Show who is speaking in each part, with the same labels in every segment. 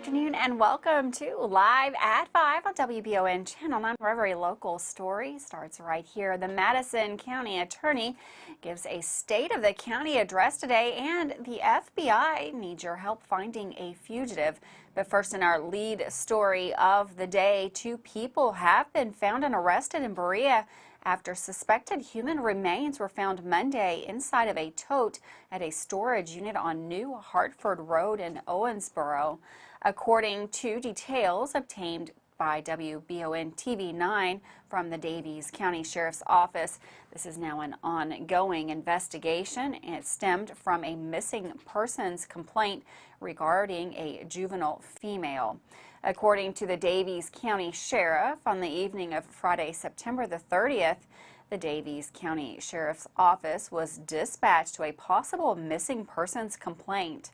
Speaker 1: afternoon and welcome to Live at 5 on WBON Channel 9, where every local story starts right here. The Madison County Attorney gives a State of the County address today, and the FBI needs your help finding a fugitive. But first, in our lead story of the day, 2 people have been found and arrested in Berea after suspected human remains were found Monday inside of a tote at a storage unit on New Hartford Road in Owensboro. According to details obtained by WBON TV 9 from the Daviess County Sheriff's Office, this is now an ongoing investigation, and it stemmed from a missing persons complaint regarding a juvenile female. According to the Daviess County Sheriff, on the evening of Friday, September the 30th, the Daviess County Sheriff's Office was dispatched to a possible missing persons complaint.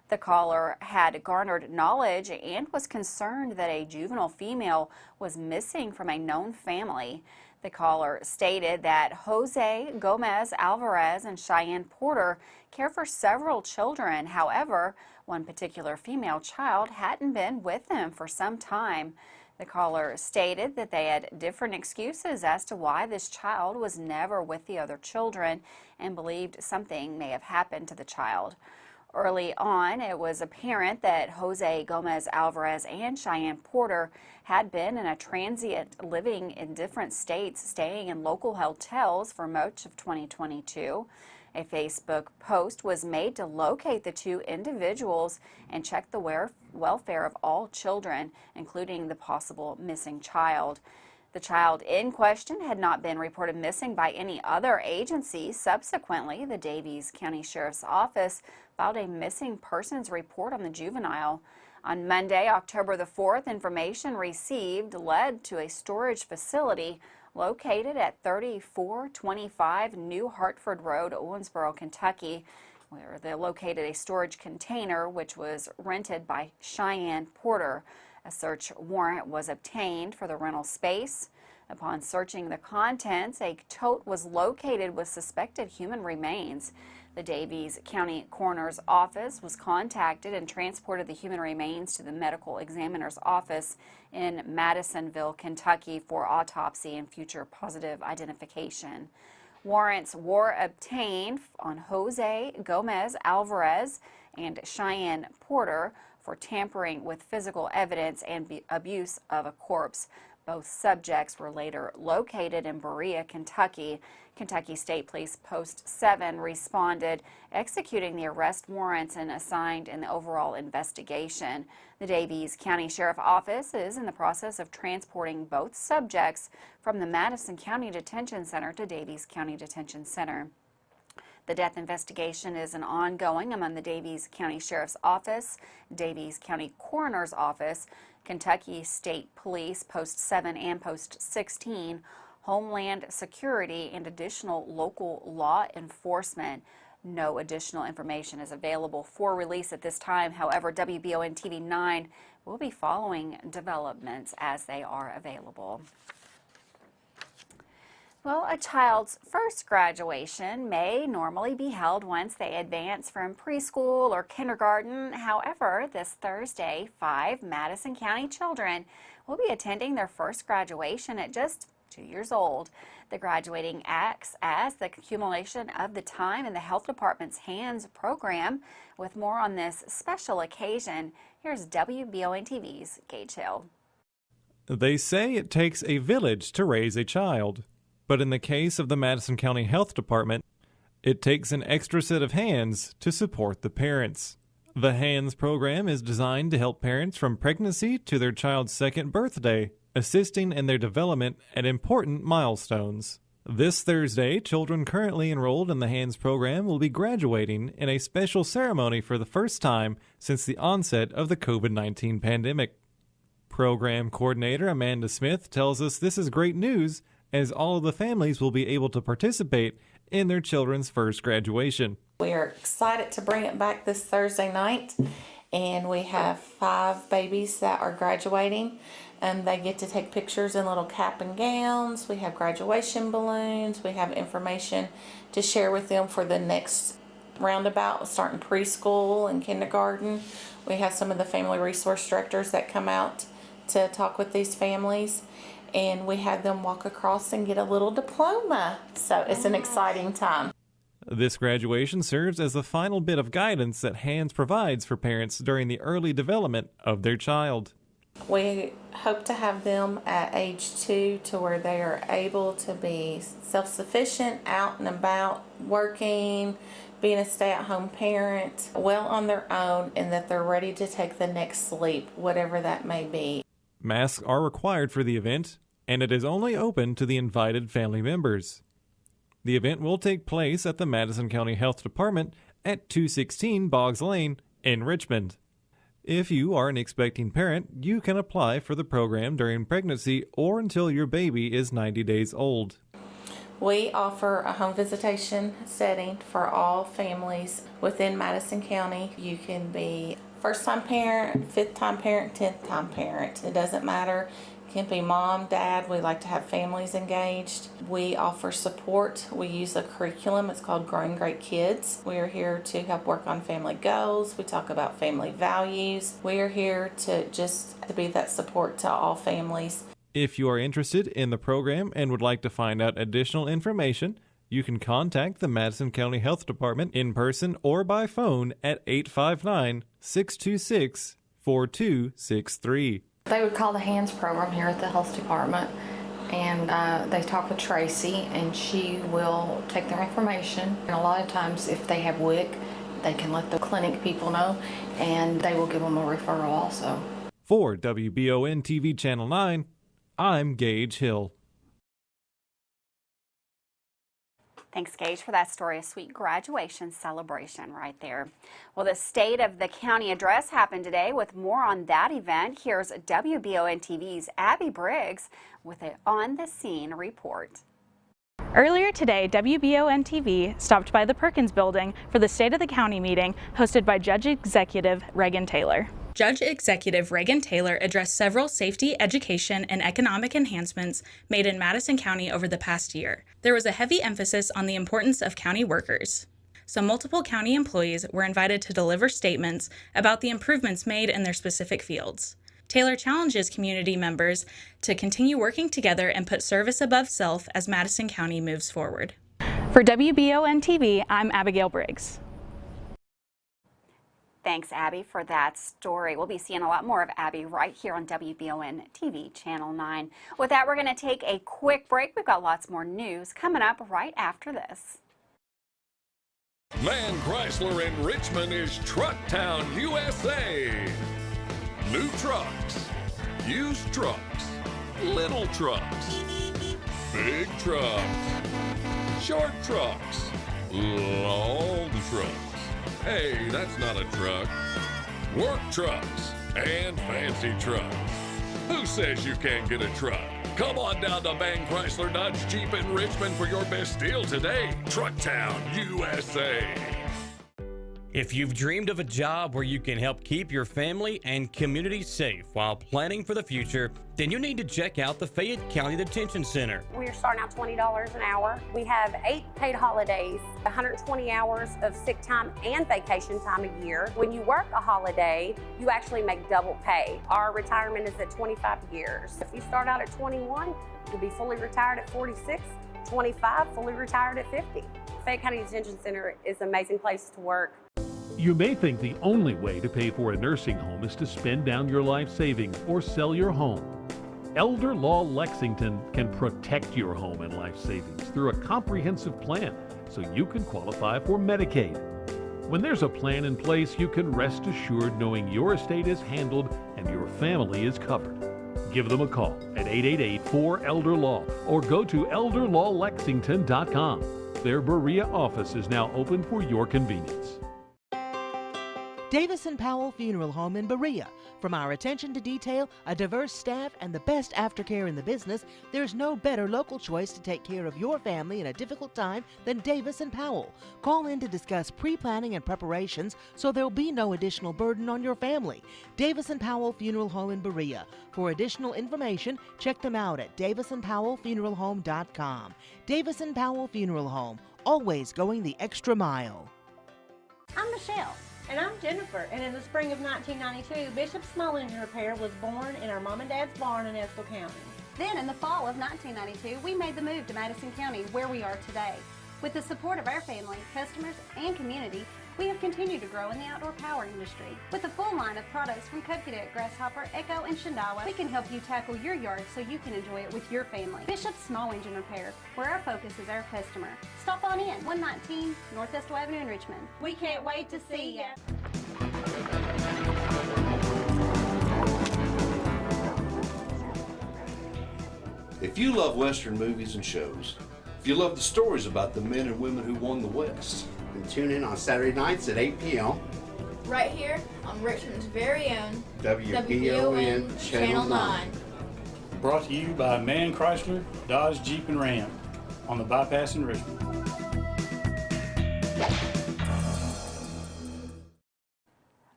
Speaker 1: The caller had garnered knowledge and was concerned that a juvenile female was missing from a known family. The caller stated that Jose Gomez Alvarez and Cheyenne Porter care for several children. However, one particular female child hadn't been with them for some time. The caller stated that they had different excuses as to why this child was never with the other children and believed something may have happened to the child. Early on, it was apparent that Jose Gomez Alvarez and Cheyenne Porter had been in a transient living in different states, staying in local hotels for much of 2022. A Facebook post was made to locate the 2 individuals and check the welfare of all children, including the possible missing child. The child in question had not been reported missing by any other agency. Subsequently, the Daviess County Sheriff's Office filed a missing persons report on the juvenile. On Monday, October the 4th, information received led to a storage facility located at 3425 New Hartford Road, Owensboro, Kentucky, where they located a storage container which was rented by Cheyenne Porter. A search warrant was obtained for the rental space. Upon searching the contents, a tote was located with suspected human remains. The Daviess County Coroner's Office was contacted and transported the human remains to the medical examiner's office in Madisonville, Kentucky for autopsy and future positive identification. Warrants were obtained on Jose Gomez Alvarez and Cheyenne Porter for tampering with physical evidence and abuse of a corpse. Both subjects were later located in Berea, Kentucky. Kentucky State Police Post 7 responded, executing the arrest warrants and assigned in the overall investigation. The Daviess County Sheriff's Office is in the process of transporting both subjects from the Madison County Detention Center to Daviess County Detention Center. The death investigation is an ongoing among the Daviess County Sheriff's Office, Daviess County Coroner's Office, Kentucky State Police Post 7 and Post 16, Homeland Security, and additional local law enforcement. No additional information is available for release at this time. However, WBON TV 9 will be following developments as they are available. Well, a child's first graduation may normally be held once they advance from preschool or kindergarten. However, this Thursday, 5 Madison County children will be attending their first graduation at just 2 years old. The graduating acts as the accumulation of the time in the Health Department's HANDS program. With more on this special occasion, here's WBON TV's Gage Hill.
Speaker 2: They say it takes a village to raise a child. But in the case of the Madison County Health Department, it takes an extra set of hands to support the parents. The HANDS program is designed to help parents from pregnancy to their child's 2nd birthday, assisting in their development at important milestones. This Thursday, children currently enrolled in the HANDS program will be graduating in a special ceremony for the first time since the onset of the COVID-19 pandemic. Program coordinator Amanda Smith tells us this is great news, as all of the families will be able to participate in their children's first graduation.
Speaker 3: We are excited to bring it back this Thursday night, and we have 5 babies that are graduating, and they get to take pictures in little cap and gowns. We have graduation balloons. We have information to share with them for the next roundabout, starting preschool and kindergarten. We have some of the family resource directors that come out to talk with these families, and we have them walk across and get a little diploma. So it's an exciting time.
Speaker 2: This graduation serves as the final bit of guidance that Hands provides for parents during the early development of their child.
Speaker 3: We hope to have them at age 2 to where they are able to be self-sufficient, out and about, working, being a stay-at-home parent, well on their own, and that they're ready to take the next leap, whatever that may be.
Speaker 2: Masks are required for the event, and it is only open to the invited family members. The event will take place at the Madison County Health Department at 216 Boggs Lane in Richmond. If you are an expecting parent, you can apply for the program during pregnancy or until your baby is 90 days old.
Speaker 3: We offer a home visitation setting for all families within Madison County. You can be first-time parent, fifth-time parent, 10th-time parent. It doesn't matter. It can be mom, dad. We like to have families engaged. We offer support. We use a curriculum. It's called Growing Great Kids. We are here to help work on family goals. We talk about family values. We are here to be that support to all families.
Speaker 2: If you are interested in the program and would like to find out additional information, you can contact the Madison County Health Department in person or by phone at 859-626-4263.
Speaker 4: They would call the Hands program here at the health department, and they talk with Tracy, and she will take their information. And a lot of times, if they have WIC, they can let the clinic people know, and they will give them a referral also.
Speaker 2: For WBON TV Channel 9, I'm Gage Hill.
Speaker 1: Thanks, Gage, for that story. A sweet graduation celebration right there. Well, the State of the County address happened today. With more on that event, here's WBON TV's Abby Briggs with an on-the-scene report.
Speaker 5: Earlier today, WBON TV stopped by the Perkins Building for the State of the County meeting hosted by Judge Executive Reagan Taylor. Judge Executive Reagan Taylor addressed several safety, education, and economic enhancements made in Madison County over the past year. There was a heavy emphasis on the importance of county workers. So multiple county employees were invited to deliver statements about the improvements made in their specific fields. Taylor challenges community members to continue working together and put service above self as Madison County moves forward. For WBON TV, I'm Abigail Briggs.
Speaker 1: Thanks, Abby, for that story. We'll be seeing a lot more of Abby right here on WBON TV Channel 9. With that, we're going to take a quick break. We've got lots more news coming up right after this.
Speaker 6: Man Chrysler in Richmond is Truck Town, USA. New trucks, used trucks, little trucks, big trucks, short trucks, long trucks. Hey, that's not a truck. Work trucks and fancy trucks. Who says you can't get a truck? Come on down to Man Chrysler Dodge Jeep in Richmond for your best deal today. Truck Town, USA.
Speaker 7: If you've dreamed of a job where you can help keep your family and community safe while planning for the future, then you need to check out the Fayette County Detention Center.
Speaker 8: We're starting out $20 an hour. We have 8 paid holidays, 120 hours of sick time and vacation time a year. When you work a holiday, you actually make double pay. Our retirement is at 25 years. If you start out at 21, you'll be fully retired at 46, 25, fully retired at 50. Fayette County Detention Center is an amazing place to work.
Speaker 9: You may think the only way to pay for a nursing home is to spend down your life savings or sell your home. Elder Law Lexington can protect your home and life savings through a comprehensive plan so you can qualify for Medicaid. When there's a plan in place, you can rest assured knowing your estate is handled and your family is covered. Give them a call at 888-4-ELDER-LAW or go to elderlawlexington.com. Their Berea office is now open for your convenience.
Speaker 10: Davis & Powell Funeral Home in Berea. From our attention to detail, a diverse staff, and the best aftercare in the business, there's no better local choice to take care of your family in a difficult time than Davis & Powell. Call in to discuss pre-planning and preparations so there'll be no additional burden on your family. Davis & Powell Funeral Home in Berea. For additional information, check them out at davisandpowellfuneralhome.com. Davis & Powell Funeral Home, always going the extra mile.
Speaker 11: I'm Michelle.
Speaker 12: And I'm Jennifer, and in the spring of 1992, Bishop Small Engine Repair was born in our mom and dad's barn in Estill County.
Speaker 11: Then in the fall of 1992, we made the move to Madison County, where we are today. With the support of our family, customers, and community, we have continued to grow in the outdoor power industry. With a full line of products from Cub Cadet, Grasshopper, Echo, and Shindawa, we can help you tackle your yard so you can enjoy it with your family. Bishop Small Engine Repair, where our focus is our customer. Stop on in, 119 North Estill Avenue in Richmond.
Speaker 12: We can't wait to see ya.
Speaker 13: If you love Western movies and shows, if you love the stories about the men and women who won the West,
Speaker 14: then tune in on Saturday nights at 8 p.m.
Speaker 15: right here on Richmond's very own
Speaker 14: WBON Channel 9.
Speaker 16: Brought to you by Man Chrysler, Dodge, Jeep, and Ram on the bypass in Richmond.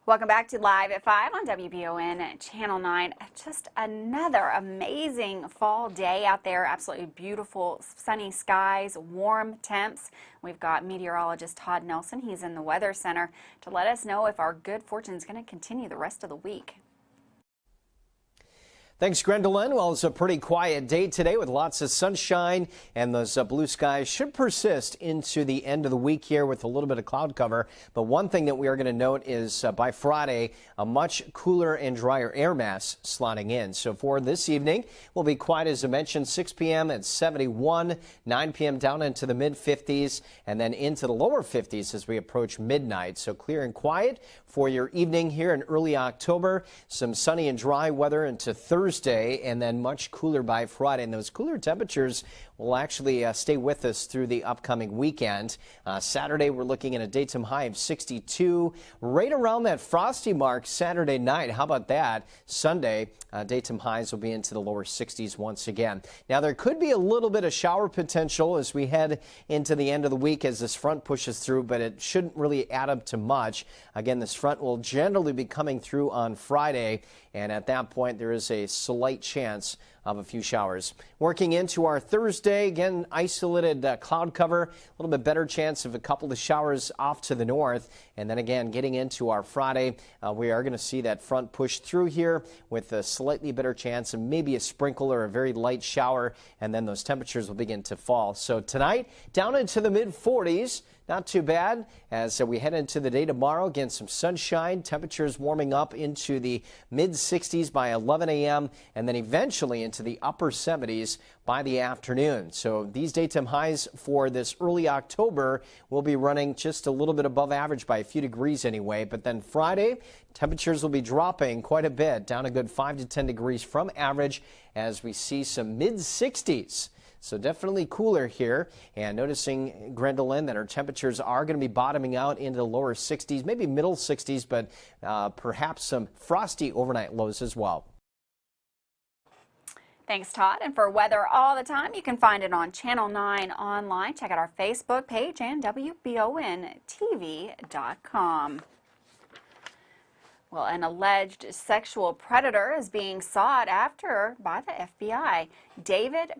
Speaker 1: Welcome back to Live at 5 on WBON Channel 9. Just another amazing fall day out there. Absolutely beautiful sunny skies, warm temps. We've got meteorologist Todd Nelson. He's in the Weather Center to let us know if our good fortune is going to continue the rest of the week.
Speaker 17: Thanks, Gwendolyn. Well, it's a pretty quiet day today with lots of sunshine, and those blue skies should persist into the end of the week here with a little bit of cloud cover. But one thing that we are going to note is by Friday, a much cooler and drier air mass slotting in. So for this evening, we'll be quiet, as I mentioned, 6 p.m. at 71, 9 p.m. down into the mid-50s, and then into the lower 50s as we approach midnight. So clear and quiet for your evening here in early October. Some sunny and dry weather into Thursday, and then much cooler by Friday. And those cooler temperatures will actually stay with us through the upcoming weekend. Saturday, we're looking at a daytime high of 62, right around that frosty mark Saturday night. How about that? Sunday, daytime highs will be into the lower 60s once again. Now, there could be a little bit of shower potential as we head into the end of the week as this front pushes through, but it shouldn't really add up to much. Again, this front will generally be coming through on Friday, and at that point, there is a slight chance of a few showers. Working into our Thursday, again, isolated cloud cover, a little bit better chance of a couple of showers off to the north. And then again, getting into our Friday, we are going to see that front push through here with a slightly better chance of maybe a sprinkle or a very light shower, and then those temperatures will begin to fall. So tonight, down into the mid-40s. Not too bad as we head into the day tomorrow. Again, some sunshine, temperatures warming up into the mid-60s by 11 a.m. and then eventually into the upper 70s by the afternoon. So these daytime highs for this early October will be running just a little bit above average by a few degrees anyway. But then Friday, temperatures will be dropping quite a bit, down a good 5 to 10 degrees from average as we see some mid-60s. So definitely cooler here, and noticing, Gwendolyn, that our temperatures are going to be bottoming out into the lower 60s, maybe middle 60s, but perhaps some frosty overnight lows as well.
Speaker 1: Thanks, Todd. And for weather all the time, you can find it on Channel 9 online. Check out our Facebook page and WBONTV.com. Well, an alleged sexual predator is being sought after by the FBI. David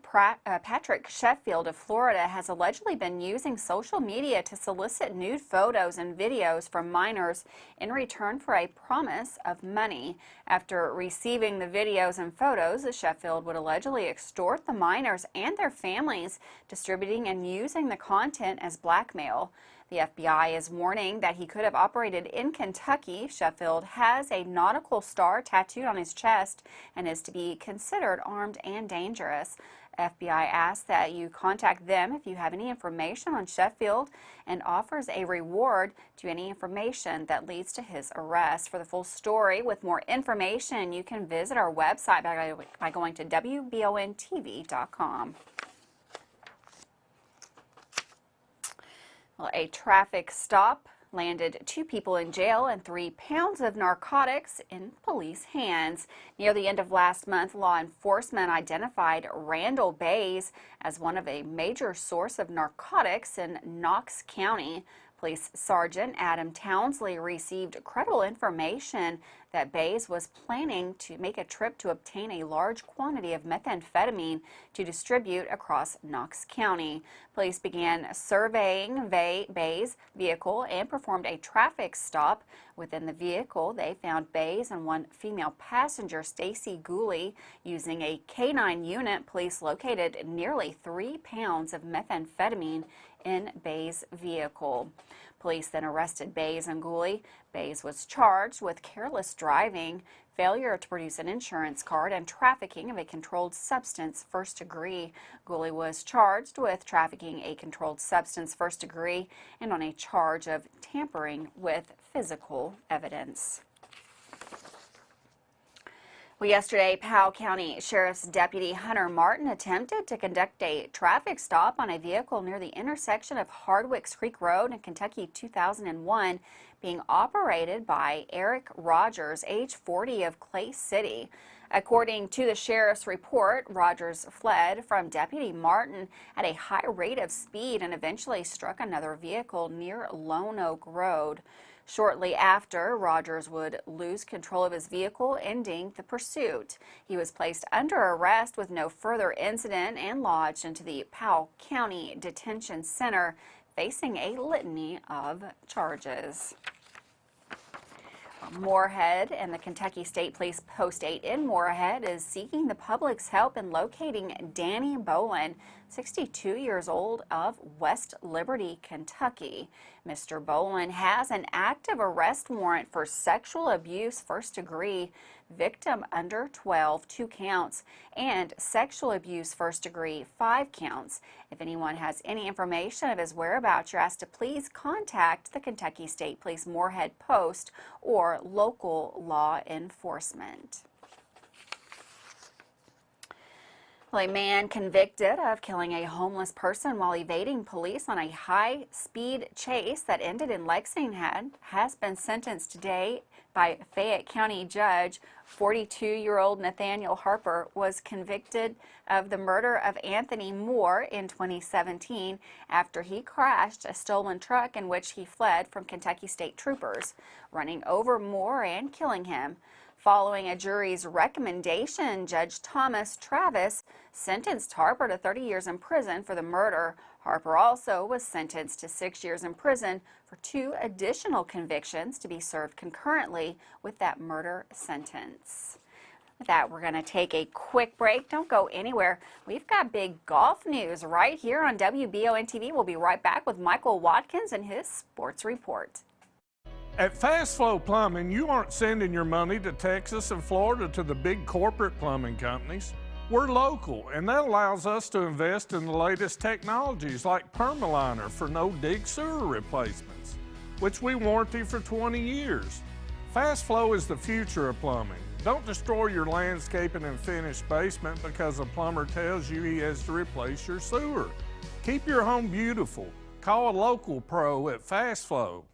Speaker 1: Patrick Sheffield of Florida has allegedly been using social media to solicit nude photos and videos from minors in return for a promise of money. After receiving the videos and photos, Sheffield would allegedly extort the minors and their families, distributing and using the content as blackmail. The FBI is warning that he could have operated in Kentucky. Sheffield has a nautical star tattooed on his chest and is to be considered armed and dangerous. FBI asks that you contact them if you have any information on Sheffield and offers a reward to any information that leads to his arrest. For the full story with more information, you can visit our website by going to WBONTV.com. Well, a traffic stop landed 2 people in jail and 3 pounds of narcotics in police hands. Near the end of last month, law enforcement identified Randall Bays as one of a major source of narcotics in Knox County. Police Sergeant Adam Townsley received credible information that Bays was planning to make a trip to obtain a large quantity of methamphetamine to distribute across Knox County. Police began surveying Bays' vehicle and performed a traffic stop. Within the vehicle, they found Bays and one female passenger, Stacy Gooley. Using a K-9 unit, police located nearly 3 pounds of methamphetamine in Bays' vehicle. Police then arrested Bays and Gooley. Bays was charged with careless driving, failure to produce an insurance card, and trafficking of a controlled substance first degree. Gooley was charged with trafficking a controlled substance first degree and on a charge of tampering with physical evidence. Well, yesterday, Powell County Sheriff's Deputy Hunter Martin attempted to conduct a traffic stop on a vehicle near the intersection of Hardwicks Creek Road and Kentucky 2001 being operated by Eric Rogers, age 40, of Clay City. According to the sheriff's report, Rogers fled from Deputy Martin at a high rate of speed and eventually struck another vehicle near Lone Oak Road. Shortly after, Rogers would lose control of his vehicle, ending the pursuit. He was placed under arrest with no further incident and lodged into the Powell County Detention Center, facing a litany of charges. Moorhead and the Kentucky State Police Post 8 in Moorhead is seeking the public's help in locating Danny Bolin, 62 years old, of West Liberty, Kentucky. Mr. Bolin has an active arrest warrant for sexual abuse first degree, victim under 12, 2 counts, and sexual abuse first degree, 5 counts. If anyone has any information of his whereabouts, you're asked to please contact the Kentucky State Police Moorhead Post or local law enforcement. Well, a man convicted of killing a homeless person while evading police on a high-speed chase that ended in Lexington has been sentenced today by Fayette County Judge. 42-year-old Nathaniel Harper was convicted of the murder of Anthony Moore in 2017 after he crashed a stolen truck in which he fled from Kentucky State Troopers, running over Moore and killing him. Following a jury's recommendation, Judge Thomas Travis sentenced Harper to 30 years in prison for the murder. Harper also was sentenced to 6 years in prison for 2 additional convictions to be served concurrently with that murder sentence. With that, we're going to take a quick break. Don't go anywhere. We've got big golf news right here on WBON TV. We'll be right back with Michael Watkins and his sports report.
Speaker 18: At Fast Flow Plumbing, you aren't sending your money to Texas and Florida to the big corporate plumbing companies. We're local, and that allows us to invest in the latest technologies like Permaliner for no-dig sewer replacements, which we warranty for 20 years. Fast Flow is the future of plumbing. Don't destroy your landscaping and finished basement because a plumber tells you he has to replace your sewer. Keep your home beautiful. Call a local pro at Fast Flow.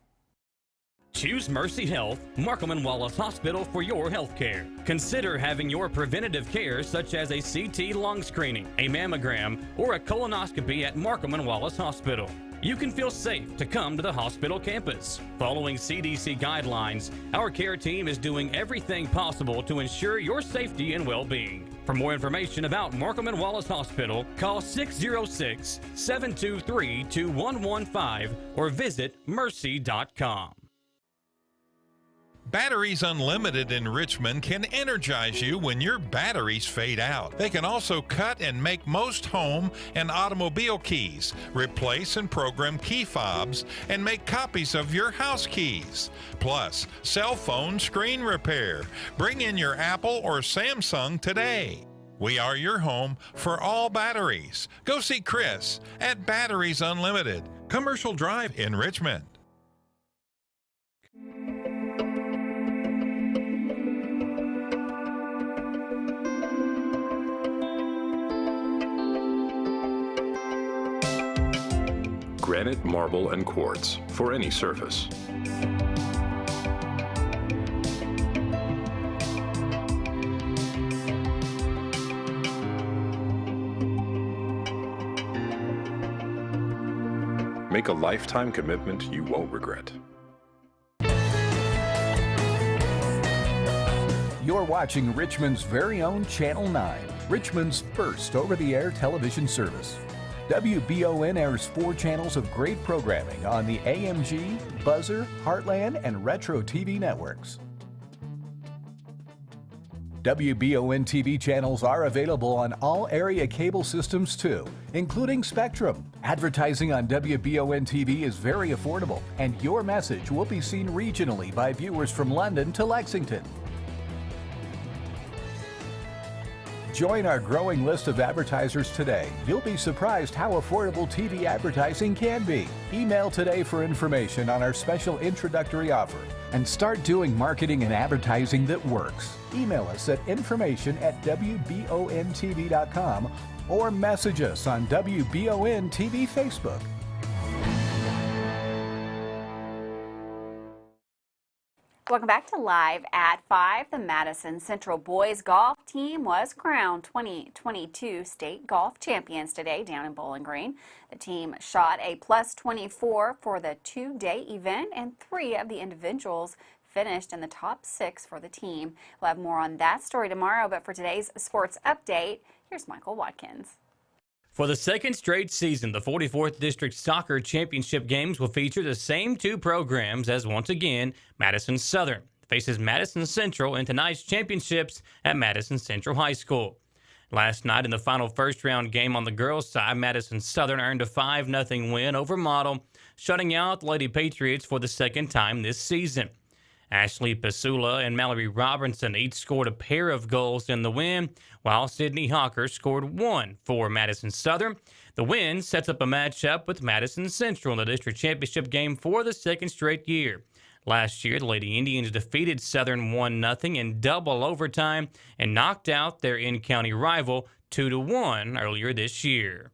Speaker 7: Choose Mercy Health, Markham and Wallace Hospital for your health care. Consider having your preventative care such as a CT lung screening, a mammogram, or a colonoscopy at Markham and Wallace Hospital. You can feel safe to come to the hospital campus. Following CDC guidelines, our care team is doing everything possible to ensure your safety and well-being. For more information about Markham and Wallace Hospital, call 606-723-2115 or visit mercy.com.
Speaker 19: Batteries Unlimited in Richmond can energize you when your batteries fade out. They can also cut and make most home and automobile keys, replace and program key fobs, and make copies of your house keys. Plus, cell phone screen repair. Bring in your Apple or Samsung today. We are your home for all batteries. Go see Chris at Batteries Unlimited, Commercial Drive in Richmond.
Speaker 6: Granite, marble, and quartz for any surface.
Speaker 20: Make a lifetime commitment you won't regret.
Speaker 21: You're watching Richmond's very own Channel 9, Richmond's first over-the-air television service. WBON airs 4 channels of great programming on the AMG, Buzzer, Heartland, and Retro TV networks. WBON TV channels are available on all area cable systems too, including Spectrum. Advertising on WBON TV is very affordable, and your message will be seen regionally by viewers from London to Lexington. Join our growing list of advertisers today. You'll be surprised how affordable TV advertising can be. Email today for information on our special introductory offer and start doing marketing and advertising that works. Email us at information@wbontv.com or message us on WBON TV Facebook.
Speaker 1: Welcome back to Live at 5. The Madison Central boys golf team was crowned 2022 state golf champions today down in Bowling Green. The team shot a +24 for the 2-day event, and 3 of the individuals finished in the top 6 for the team. We'll have more on that story tomorrow, but for today's sports update, here's Michael Watkins.
Speaker 7: For the second straight season, the 44th District Soccer Championship games will feature the same 2 programs as, once again, Madison Southern faces Madison Central in tonight's championships at Madison Central High School. Last night in the final first-round game on the girls' side, Madison Southern earned a 5-0 win over Model, shutting out the Lady Patriots for the second time this season. Ashley Pasula and Mallory Robinson each scored a pair of goals in the win, while Sydney Hawker scored 1 for Madison Southern. The win sets up a matchup with Madison Central in the district championship game for the second straight year. Last year, the Lady Indians defeated Southern 1-0 in double overtime and knocked out their in-county rival 2-1 earlier this year.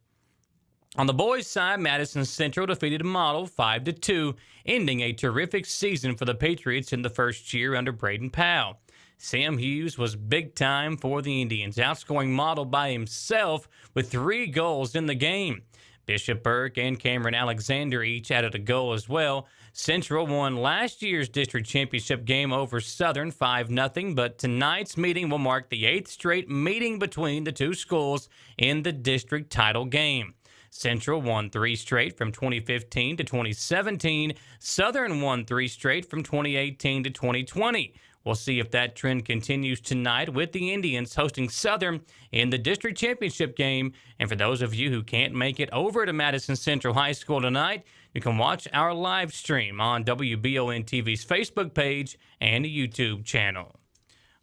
Speaker 7: On the boys' side, Madison Central defeated Model 5-2, ending a terrific season for the Patriots in the first year under Braden Powell. Sam Hughes was big time for the Indians, outscoring Model by himself with 3 goals in the game. Bishop Burke and Cameron Alexander each added a goal as well. Central won last year's district championship game over Southern 5-0, but tonight's meeting will mark the 8th straight meeting between the 2 schools in the district title game. Central won 3 straight from 2015 to 2017. Southern won 3 straight from 2018 to 2020. We'll see if that trend continues tonight with the Indians hosting Southern in the district championship game. And for those of you who can't make it over to Madison Central High School tonight, you can watch our live stream on WBON TV's Facebook page and YouTube channel.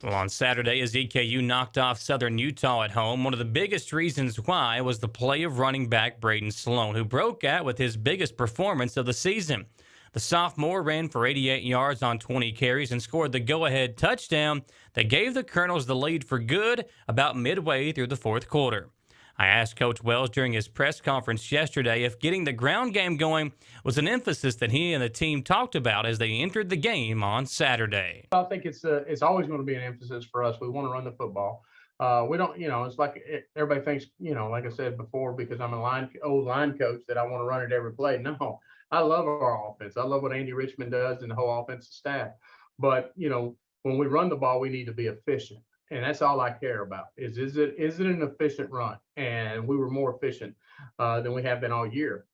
Speaker 7: Well, on Saturday, as EKU knocked off Southern Utah at home, one of the biggest reasons why was the play of running back Braden Sloan, who broke out with his biggest performance of the season. The sophomore ran for 88 yards on 20 carries and scored the go-ahead touchdown that gave the Colonels the lead for good about midway through the fourth quarter. I asked Coach Wells during his press conference yesterday if getting the ground game going was an emphasis that he and the team talked about as they entered the game on Saturday.
Speaker 22: I think it's always going to be an emphasis for us. We want to run the football. We don't, it's like everybody thinks, like I said before, because I'm an old line coach, that I want to run it every play. No, I love our offense. I love what Andy Richmond does and the whole offensive staff. But, when we run the ball, we need to be efficient. And that's all I care about is it an efficient run? And we were more efficient than we have been all year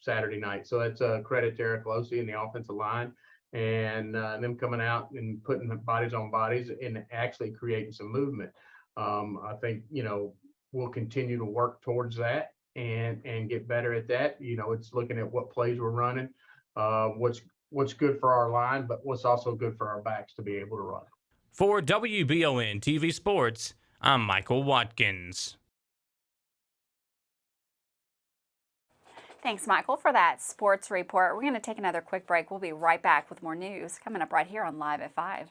Speaker 22: Saturday night. So that's a credit to Eric Losi and the offensive line and them coming out and putting bodies on bodies and actually creating some movement. I think, we'll continue to work towards that and get better at that. It's looking at what plays we're running, what's good for our line, but what's also good for our backs to be able to run.
Speaker 7: For WBON TV Sports, I'm Michael Watkins.
Speaker 1: Thanks, Michael, for that sports report. We're going to take another quick break. We'll be right back with more news coming up right here on Live at 5.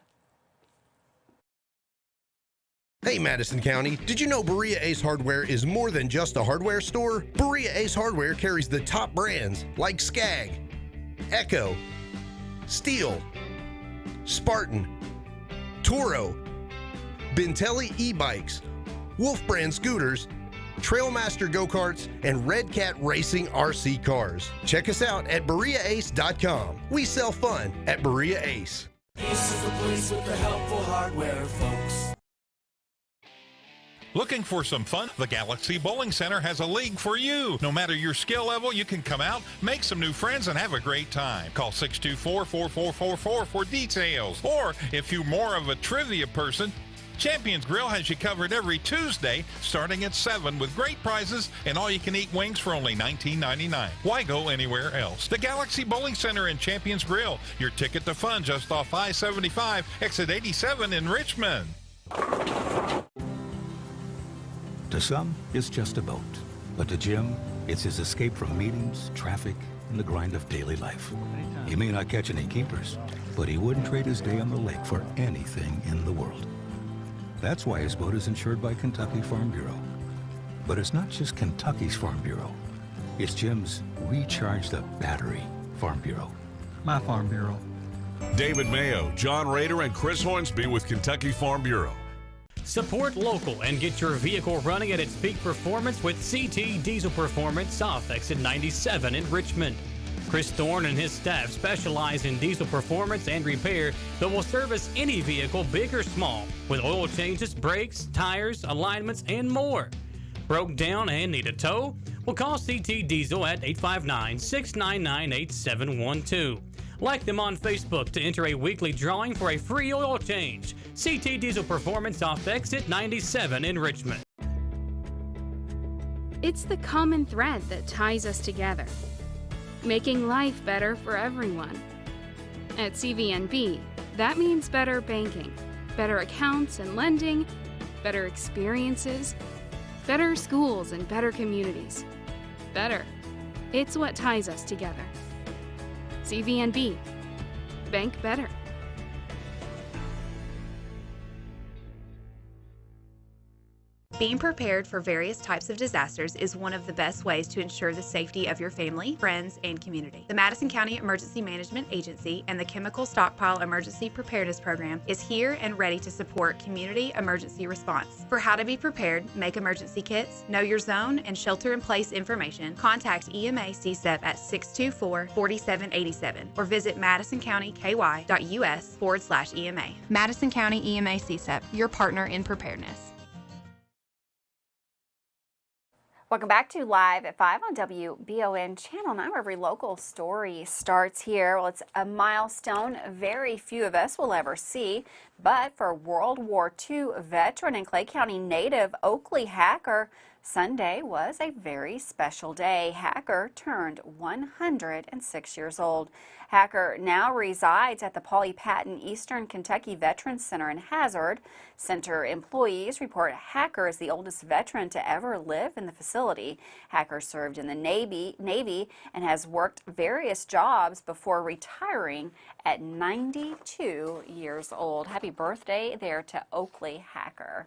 Speaker 23: Hey Madison County, did you know Berea Ace Hardware is more than just a hardware store? Berea Ace Hardware carries the top brands like Skag, Echo, Steel, Spartan, Toro, Bentelli e-bikes, Wolf brand scooters, Trailmaster go-karts, and Red Cat Racing RC cars. Check us out at BereaAce.com. We sell fun at Berea Ace.
Speaker 2: Ace is the place with the helpful hardware, folks.
Speaker 19: Looking for some fun? The Galaxy Bowling Center has a league for you. No matter your skill level, you can come out, make some new friends, and have a great time. Call 624-4444 for details. Or if you're more of a trivia person, Champions Grill has you covered every Tuesday starting at 7 with great prizes and all-you-can-eat wings for only $19.99. Why go anywhere else? The Galaxy Bowling Center and Champions Grill, your ticket to fun just off I-75, exit 87 in Richmond.
Speaker 21: To some, it's just a boat. But to Jim, it's his escape from meetings, traffic, and the grind of daily life. He may not catch any keepers, but he wouldn't trade his day on the lake for anything in the world. That's why his boat is insured by Kentucky Farm Bureau. But it's not just Kentucky's Farm Bureau. It's Jim's Recharge the Battery Farm Bureau. My Farm Bureau.
Speaker 3: David Mayo, John Rader, and Chris Hornsby with Kentucky Farm Bureau.
Speaker 7: Support local and get your vehicle running at its peak performance with CT Diesel Performance South Exit 97 in Richmond. Chris Thorne and his staff specialize in diesel performance and repair that will service any vehicle, big or small, with oil changes, brakes, tires, alignments, and more. Broke down and need a tow? Well, call CT Diesel at 859-699-8712. Like them on Facebook to enter a weekly drawing for a free oil change. CT Diesel Performance off Exit 97 in Richmond.
Speaker 4: It's the common thread that ties us together, making life better for everyone. At CVNB, that means better banking, better accounts and lending, better experiences, better schools and better communities. Better. It's what ties us together. CVNB. Bank better.
Speaker 24: Being prepared for various types of disasters is one of the best ways to ensure the safety of your family, friends, and community. The Madison County Emergency Management Agency and the Chemical Stockpile Emergency Preparedness Program is here and ready to support community emergency response. For how to be prepared, make emergency kits, know your zone, and shelter-in-place information, contact EMA CSEP at 624-4787 or visit madisoncountyky.us/EMA. Madison County EMA CSEP, your partner in preparedness.
Speaker 1: Welcome back to Live at 5 on WBON Channel 9, where every local story starts here. Well, it's a milestone very few of us will ever see, but for World War II veteran and Clay County native Oakley Hacker, Sunday was a very special day. Hacker turned 106 years old. Hacker now resides at the Polly Patton Eastern Kentucky Veterans Center in Hazard. Center employees report Hacker is the oldest veteran to ever live in the facility. Hacker served in the Navy and has worked various jobs before retiring at 92 years old. Happy birthday there to Oakley Hacker.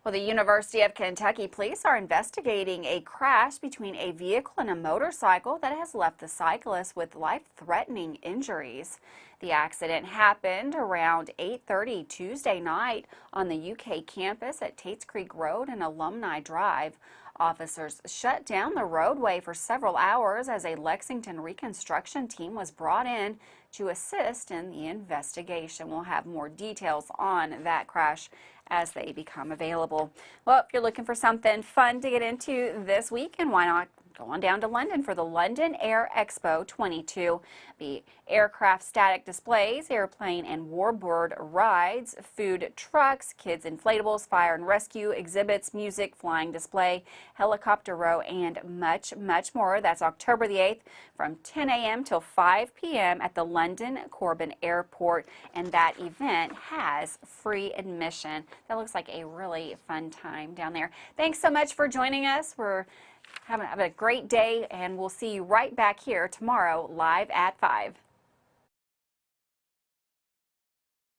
Speaker 1: Well, the University of Kentucky police are investigating a crash between a vehicle and a motorcycle that has left the cyclist with life-threatening injuries. The accident happened around 8:30 Tuesday night on the UK campus at Tates Creek Road and Alumni Drive. Officers shut down the roadway for several hours as a Lexington reconstruction team was brought in to assist in the investigation. We'll have more details on that crash as they become available. Well, if you're looking for something fun to get into this weekend, why not go on down to London for the London Air Expo 22. The aircraft static displays, airplane and warbird rides, food trucks, kids inflatables, fire and rescue exhibits, music, flying display, helicopter row, and much, much more. That's October the 8th from 10 a.m. till 5 p.m. at the London Corbin Airport, and that event has free admission. That looks like a really fun time down there. Thanks so much for joining us. We're have a great day, and we'll see you right back here tomorrow live at 5.